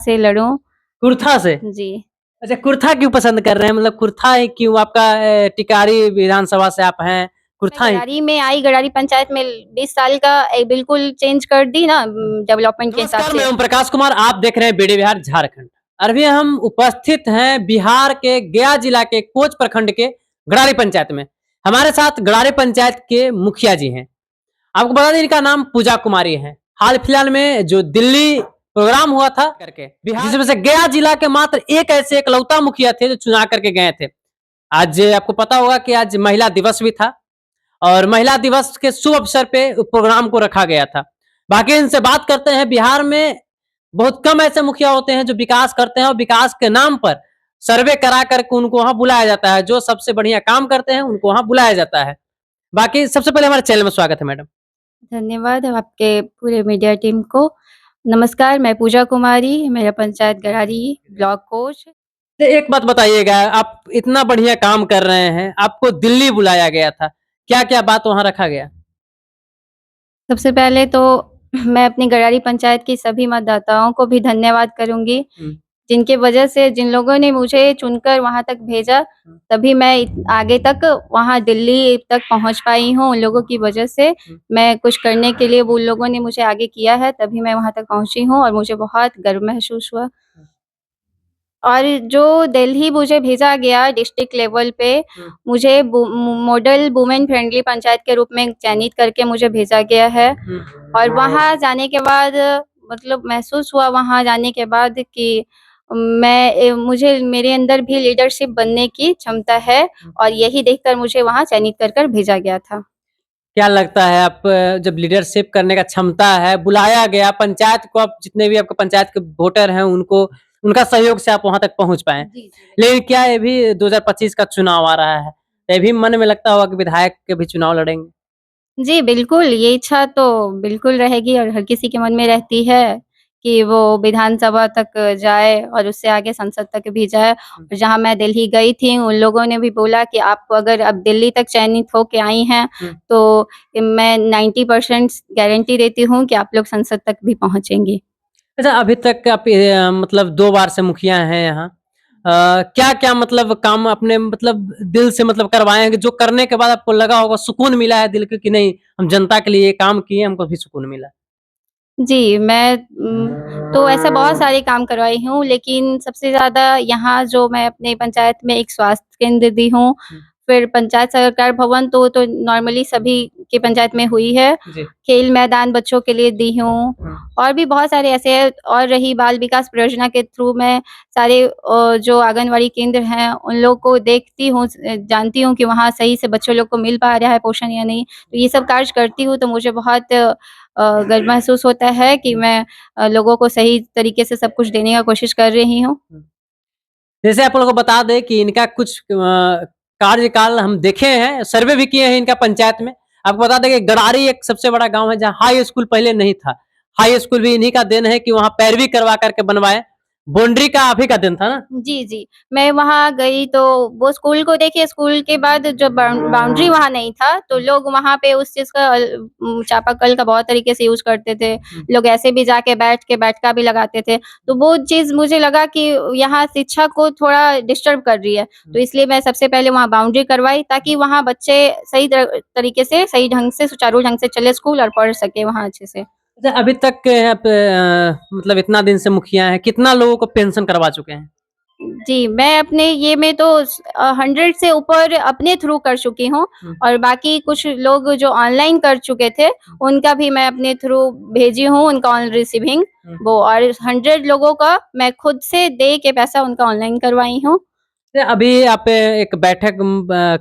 से लड़ूं। कुर्था से? जी। अच्छा, कुर्था क्यों पसंद कर रहे हैं? मतलब कुर्था ही क्यों? आपका टिकारी विधानसभा से आप हैं, मैं कुर्था ही? गरारी में आई, गरारी पंचायत में 20 साल का बिल्कुल चेंज कर दी ना डेवलपमेंट के हिसाब नमस्कार, मैं से। ओम प्रकाश कुमार, आप देख रहे हैं बीडी बिहार झारखंड। अभी हम उपस्थित हैं बिहार के गया जिला के कोच प्रखंड के गड़ारी पंचायत में। हमारे साथ गड़ारी पंचायत के मुखिया जी हैं। आपको बता दें, इनका नाम पूजा कुमारी है। हाल फिलहाल में जो दिल्ली प्रोग्राम हुआ था करके बिहार, जिसमें से गया जिला के मात्र एक ऐसे एकलौता मुखिया थे जो चुना करके गए थे। आज आपको पता होगा कि आज महिला दिवस भी था और महिला दिवस के शुभ अवसर पे प्रोग्राम को रखा गया था। बाकी इनसे बात करते हैं। बिहार में बहुत कम ऐसे मुखिया होते हैं जो विकास करते हैं और विकास के नाम पर सर्वे करा करके उनको वहां बुलाया जाता है। जो सबसे बढ़िया काम करते हैं उनको वहां बुलाया जाता है। बाकी सबसे पहले हमारे चैनल में स्वागत है मैडम। धन्यवाद आपके पूरे मीडिया टीम को। नमस्कार, मैं पूजा कुमारी, मेरा पंचायत गरारी ब्लॉक कोच। तो एक बात बताइएगा, आप इतना बढ़िया काम कर रहे हैं, आपको दिल्ली बुलाया गया था, क्या क्या बात वहां रखा गया? सबसे पहले तो मैं अपनी गरारी पंचायत की सभी मतदाताओं को भी धन्यवाद करूँगी, जिनके वजह से जिन लोगों ने मुझे चुनकर वहाँ तक भेजा, तभी मैं आगे तक वहाँ दिल्ली तक पहुँच पाई हूँ। उन लोगों की वजह से मैं कुछ करने के लिए वो उन लोगों ने मुझे आगे किया है, तभी मैं वहाँ तक पहुँची हूँ और मुझे बहुत गर्व महसूस हुआ। और जो दिल्ली मुझे भेजा गया डिस्ट्रिक्ट लेवल पे, मुझे मॉडल वुमेन फ्रेंडली पंचायत के रूप में चयनित करके मुझे भेजा गया है। और वहाँ जाने के बाद मतलब महसूस हुआ वहाँ जाने के बाद कि मुझे मेरे अंदर भी लीडरशिप बनने की क्षमता है और यही देखकर मुझे वहाँ चयनित कर भेजा गया था। क्या लगता है, आप जब लीडरशिप करने का क्षमता है, बुलाया गया पंचायत को, आप जितने भी आपके पंचायत के वोटर हैं उनको, उनका सहयोग से आप वहां तक पहुंच पाए। लेकिन क्या ये भी 2025 का चुनाव आ रहा है, ये भी मन में लगता होगा कि विधायक के भी चुनाव लड़ेंगे? जी, बिल्कुल, ये इच्छा तो बिल्कुल रहेगी और हर किसी के मन में रहती है कि वो विधानसभा तक जाए और उससे आगे संसद तक भी जाए। और जहाँ मैं दिल्ली गई थी, उन लोगों ने भी बोला कि आप अगर अब दिल्ली तक चयनित होके आई हैं, तो मैं 90% गारंटी देती हूँ कि आप लोग संसद तक भी पहुँचेंगी। अच्छा, अभी तक आप मतलब 2 बार से मुखिया हैं यहाँ। क्या-क्या मतलब काम आपने मतलब दिल से मतलब करवाए हैं कि जो करने के बाद आपको लगा होगा, सुकून मिला है दिल को कि नहीं, हम जनता के लिए ये काम किए, हमको भी सुकून मिला? जी, मैं तो ऐसा बहुत सारे काम करवाई हूँ, लेकिन सबसे ज़्यादा यहाँ जो मैं अपने पंचायत में एक स्वास्थ्य केंद्र दी हूँ, फिर पंचायत सरकार भवन तो नॉर्मली सभी की पंचायत में हुई है। जी। खेल मैदान बच्चों के लिए दी हूँ और भी बहुत सारे ऐसे हैं। और रही बाल विकास परियोजना के थ्रू मैं सारे जो आंगनवाड़ी केंद्र हैं, उन लोग को देखती हूँ, जानती हूँ कि वहाँ सही से बच्चों लोग को मिल पा रहा है पोषण या नहीं। तो ये सब कार्य करती हूँ, तो मुझे बहुत गर्व महसूस होता है कि मैं लोगों को सही तरीके से सब कुछ देने का कोशिश कर रही हूँ। जैसे आप लोगों को बता दें कि इनका कुछ कार्यकाल हम देखे हैं, सर्वे भी किए हैं इनका पंचायत में। आपको बता दें कि गड़ारी एक सबसे बड़ा गाँव है जहाँ हाई स्कूल पहले नहीं था। हाई स्कूल भी इन्हीं का देन है कि वहाँ पैरवी करवा करके बनवाए। बाउंड्री का आप ही का देन था ना? जी, जी। मैं वहाँ गई तो वो स्कूल को देखिए, स्कूल के बाद जब बाउंड्री वहाँ नहीं था, तो लोग वहाँ पे उस चीज़ का चापाकल का बहुत तरीके से यूज़ करते थे। लोग ऐसे भी जाके बैठ के बैठका भी लगाते थे। तो वो चीज़ मुझे लगा कि यहाँ शिक्षा को थोड़ा डिस्टर्ब कर रही है। तो इसलिए मैं सबसे पहले वहाँ बाउंड्री करवाई, ताकि वहाँ बच्चे सही तरीके से, सही ढंग से, सुचारू ढंग से चले स्कूल और पढ़ सकें वहाँ अच्छे से। अच्छा, अभी तक आप मतलब इतना दिन से मुखिया हैं, कितना लोगों को पेंशन करवा चुके हैं? जी, मैं अपने ये में तो 100 से ऊपर अपने थ्रू कर चुकी हूँ और बाकी कुछ लोग जो ऑनलाइन कर चुके थे, उनका भी मैं अपने थ्रू भेजी हूँ, उनका ऑन रिसीविंग वो। और 100 लोगों का मैं खुद से दे के पैसा उनका ऑनलाइन करवाई हूँ। अभी आप एक बैठक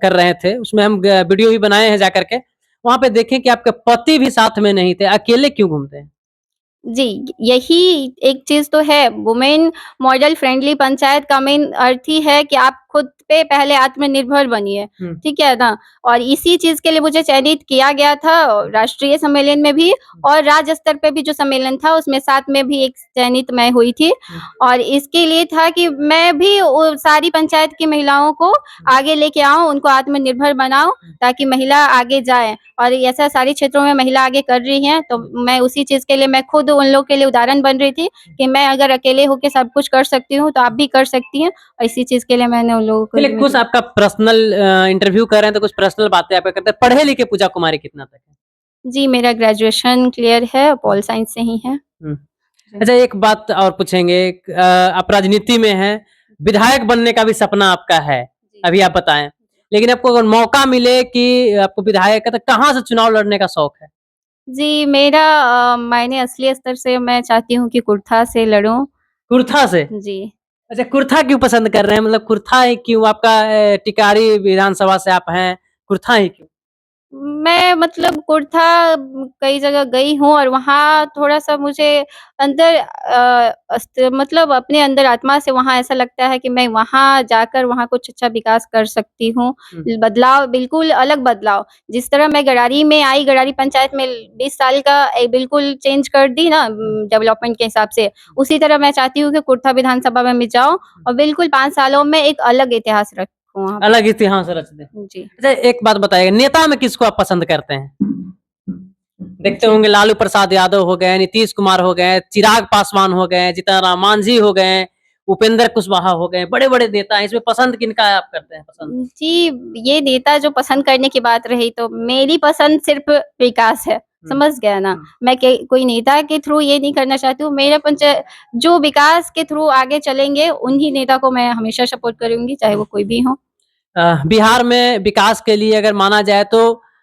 कर रहे थे, उसमें हम वीडियो भी बनाए हैं जाकर के। वहाँ पे देखें कि आपके पति भी साथ में नहीं थे, अकेले क्यों घूमते हैं? जी, यही एक चीज़ तो है, वुमेन मॉडल फ्रेंडली पंचायत का मेन अर्थ ही है कि आप खुद पे पहले आत्मनिर्भर बनिए, ठीक है ना? और इसी चीज़ के लिए मुझे चयनित किया गया था राष्ट्रीय सम्मेलन में भी और राज्य स्तर पे भी जो सम्मेलन था उसमें साथ में भी एक चयनित मैं हुई थी। और इसके लिए था कि मैं भी वो सारी पंचायत की महिलाओं को आगे लेके आऊँ, उनको आत्मनिर्भर बनाऊँ ताकि महिला आगे जाए। और ऐसा सारे क्षेत्रों में महिला आगे कर रही हैं, तो मैं उसी चीज़ के लिए मैं खुद उन लोग के लिए उदाहरण बन रही थी कि मैं अगर अकेले होके सब कुछ कर सकती हूँ, तो आप भी कर सकती हैं और इसी चीज़ के लिए मैंने उन लोगों को चलिए कुछ आपका पर्सनल इंटरव्यू कर रहे हैं तो कुछ पर्सनल बातें आपका करते हैं। पढ़े लिखे पूजा कुमारी कितना तक है? जी, मेरा ग्रेजुएशन क्लियर है, पॉल साइंस से ही है। अच्छा एक बात और पूछेंगे आप राजनीति में हैं, विधायक बनने का भी सपना आपका है, अभी आप बताएँ। लेकिन आपको अगर मौका मिले कि आपको विधायक का तो कहाँ से चुनाव लड़ने का शौक है? जी, मेरा मायने असली स्तर से मैं चाहती हूँ कि कुर्था से लड़ूँ। कुर्था से? जी। अच्छा कुर्था क्यों पसंद कर रहे हैं? मतलब कुर्था ही क्यों? आपका टिकारी विधानसभा से आप हैं, कुर्था ही क्यों? मैं मतलब कुर्था कई जगह गई हूँ और वहाँ थोड़ा-सा मुझे अंदर मतलब अपने अंदर आत्मा से वहाँ ऐसा लगता है कि मैं वहाँ जाकर वहाँ कुछ अच्छा विकास कर सकती हूँ। बदलाव बिल्कुल अलग बदलाव, जिस तरह मैं गरारी में आई, गरारी पंचायत में 20 साल का बिल्कुल चेंज कर दी ना डेवलपमेंट के हिसाब से, उसी तरह मैं चाहती हूँ कि कुर्था विधानसभा में मैं जाऊँ और बिल्कुल 5 सालों में एक अलग इतिहास रखूँ वहाँ पे। अलग इतिहास रच दें। जी। अच्छा एक बात बताइए, नेता में किसको आप पसंद करते हैं? देखते जी। होंगे लालू प्रसाद यादव हो गए, नीतीश कुमार हो गए, चिराग पासवान हो गए, जीतन राम मांझी हो गए, उपेंद्र कुशवाहा हो गए, बड़े-बड़े नेता हैं। इसमें पसंद किनका आप करते हैं पसंद? जी, ये नेता जो पसंद करने की बात रही तो मेरी पसंद सिर्फ़ विकास है, समझ गए ना? मैं के कोई नेता के थ्रू ये नहीं करना चाहती हूँ, मेरा जो विकास के थ्रू आगे चलेंगे, उन्हीं नेता को मैं हमेशा सपोर्ट करूँगी, चाहे वो कोई भी हो। बिहार में विकास के लिए अगर माना जाए तो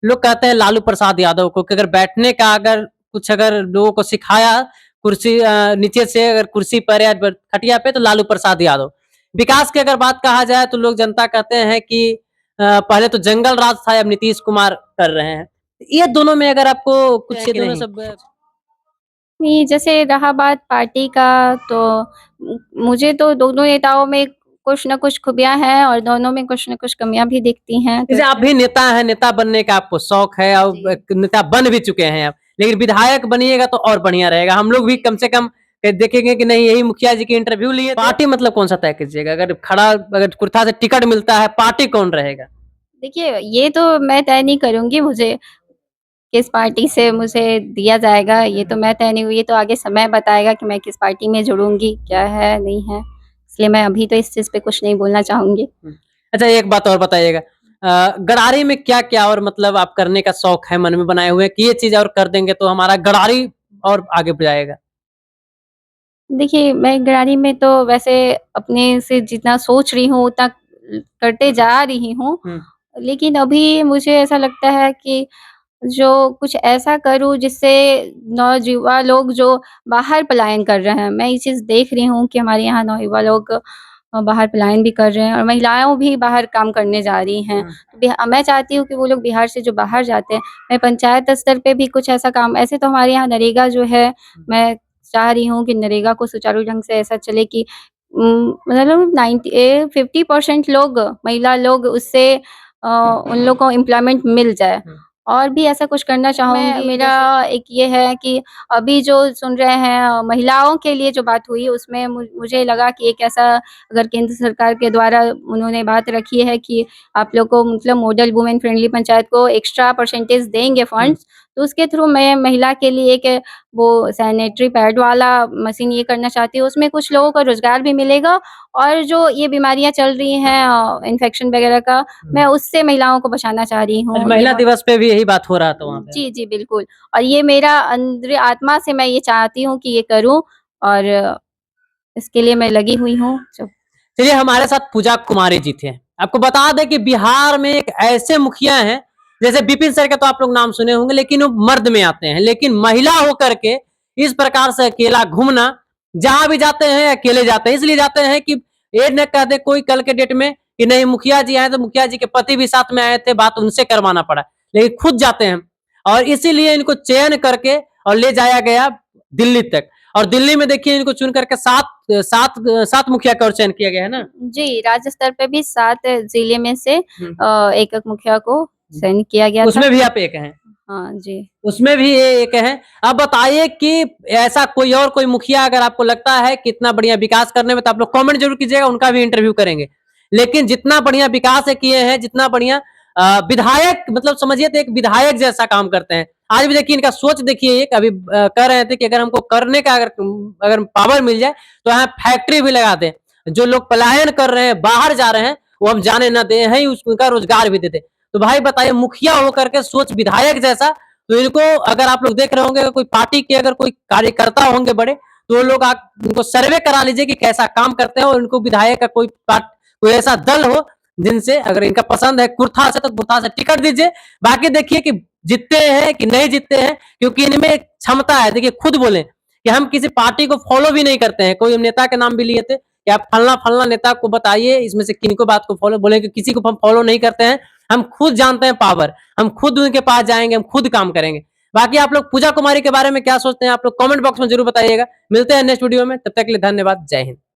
लोग कहते हैं लालू प्रसाद यादव को कि अगर बैठने का अगर कुछ अगर लोगों को सिखाया कुर्सी नीचे से अगर कुर्सी पर या खटिया पे तो लालू प्रसाद यादव। विकास की अगर बात कहा जाए तो लोग जनता कहते हैं कि पहले तो जंगल राज था अब नीतीश कुमार कर रहे हैं। ये दोनों में अगर आपको कुछ कि नहीं? नहीं, जैसे रहा बात पार्टी का तो मुझे तो दोनों नेताओं में कुछ न कुछ खूबियाँ हैं और दोनों में कुछ न कुछ कमियाँ भी दिखती हैं। जैसे आप भी नेता हैं, नेता बनने का आपको शौक है और जी। एक नेता बन भी चुके हैं आप। लेकिन विधायक बनिएगा तो और बढ़िया रहेगा। हम लोग भी कम से कम देखेंगे कि नहीं यही मुखिया जी की इंटरव्यू लिए पार्टी मतलब कौन-सा तय कीजिएगा? अगर कुर्था से टिकट मिलता है, पार्टी कौन रहेगा? देखिए, ये तो मैं तय नहीं करूँगी मुझे किस पार्टी से मुझे दिया जाएगा, ये तो मैं तय नहीं हुई, ये तो आगे समय बताएगा कि मैं किस पार्टी में जुड़ूँगी, क्या है, नहीं है। इसलिए मैं अभी तो इस चीज़ पे कुछ नहीं बोलना चाहूँगी। अच्छा एक बात और बताइएगा गरारी में क्या-क्या और मतलब आप करने का शौक है मन में बनाए हुए कि ये चीज़ और कर देंगे तो हमारा गरारी और आगे जाएगा? देखिए, मैं गरारी में तो वैसे अपने से जितना सोच रही हूँ उतना करते जा रही हूँ। लेकिन अभी मुझे ऐसा लगता है कि जो कुछ ऐसा करूँ जिससे नौजुवा लोग जो बाहर पलायन कर रहे हैं, मैं ये चीज़ देख रही हूँ कि हमारे यहाँ नौयुवा लोग बाहर पलायन भी कर रहे हैं और महिलाएँ भी बाहर काम करने जा रही हैं। मैं चाहती हूँ कि वो लोग बिहार से जो बाहर जाते हैं, मैं पंचायत स्तर पे भी कुछ ऐसा काम ऐसे तो हमारे यहाँ नरेगा जो है, मैं चाह रही हूँ कि नरेगा को सुचारू ढंग से ऐसा चले कि मतलब 50% लोग महिला लोग उससे उन लोग को एम्प्लॉयमेंट मिल जाए। और भी ऐसा कुछ करना चाहूँगी मेरा एक ये है कि अभी जो सुन रहे हैं महिलाओं के लिए जो बात हुई उसमें मुझे लगा कि एक ऐसा अगर केंद्र सरकार के द्वारा उन्होंने बात रखी है कि आप लोग को मतलब मॉडल वुमेन फ्रेंडली पंचायत को एक्स्ट्रा परसेंटेज देंगे फंड्स, तो उसके थ्रू मैं महिला के लिए एक वो सैनिटरी पैड वाला मशीन ये करना चाहती हूँ। उसमें कुछ लोगों को रोज़गार भी मिलेगा और जो ये बीमारियाँ चल रही हैं इन्फेक्शन वगैरह का, मैं उससे महिलाओं को बचाना चाह रही आज हूँ। ये महिला दिवस पे भी यही बात हो रहा था वहाँ पे। जी, जी, बिल्कुल और ये मेरा अंदर आत्मा से मैं ये चाहती हूँ कि ये करूँ और इसके लिए मैं लगी हुई हूँ। चलिए हमारे साथ पूजा कुमारी जी थे। आपको बता दें कि बिहार में एक ऐसे मुखिया हैं, जैसे विपिन सर का तो आप लोग नाम सुने होंगे लेकिन वो मर्द में आते हैं। लेकिन महिला होकर के इस प्रकार से अकेला घूमना, जहाँ भी जाते हैं अकेले जाते हैं। इसलिए जाते हैं कि ये न कह दे कोई कल के डेट में कि नहीं मुखिया जी आए तो मुखिया जी के पति भी साथ में आए थे, बात उनसे करवाना पड़ा। लेकिन खुद जाते हैं और इसीलिए इनको चयन करके और ले जाया गया दिल्ली तक। और दिल्ली में देखिए इनको चुन करके सात मुखिया का और चयन किया गया है ना। जी, राज्य स्तर पे भी 7 जिले में से एक-एक मुखिया को चयन किया गया था। उसमें भी आप एक हैं। हाँ जी। उसमें भी ये एक है। अब बताइए कि ऐसा कोई मुखिया अगर आपको लगता है कि इतना बढ़िया विकास करने में, तो आप लोग कमेंट जरूर कीजिएगा, उनका भी इंटरव्यू करेंगे। लेकिन जितना बढ़िया विकास है किए हैं, जितना बढ़िया विधायक, मतलब समझिए तो एक विधायक जैसा काम करते हैं। आज भी देखिए इनका सोच देखिए, एक अभी कह रहे थे कि अगर हमको करने का अगर पावर मिल जाए तो यहाँ फैक्ट्री भी लगा दें, जो लोग पलायन कर रहे हैं, बाहर जा रहे हैं, वो हम जाने न दें, ही उसका रोजगार भी दे दें। तो भाई बताइए, मुखिया होकर के सोच विधायक जैसा, तो इनको अगर आप लोग देख रहे होंगे, कोई पार्टी के अगर कोई कार्यकर्ता होंगे बड़े, तो लोग इनको सर्वे करा लीजिए कि कैसा काम करते हैं, और इनको विधायक का कोई ऐसा दल हो जिनसे, अगर इनका पसंद है कुर्था से, तो कुर्था से टिकट दीजिए। बाकी देखिए कि जीतते हैं कि नहीं जीतते हैं, क्योंकि इनमें क्षमता है। देखिए खुद बोले कि हम किसी पार्टी को फॉलो भी नहीं करते हैं। कोई नेता के नाम भी लिए थे कि आप फलना फलना नेता को बताइए, इसमें से किनको बात को फॉलो, बोले कि किसी को हम फॉलो नहीं करते हैं, हम खुद जानते हैं पावर, हम खुद उनके पास जाएंगे, हम खुद काम करेंगे। बाकी आप लोग पूजा कुमारी के बारे में क्या सोचते हैं, आप लोग कमेंट बॉक्स में जरूर बताइएगा। मिलते हैं नेक्स्ट वीडियो में, तब तक के लिए धन्यवाद, जय हिंद।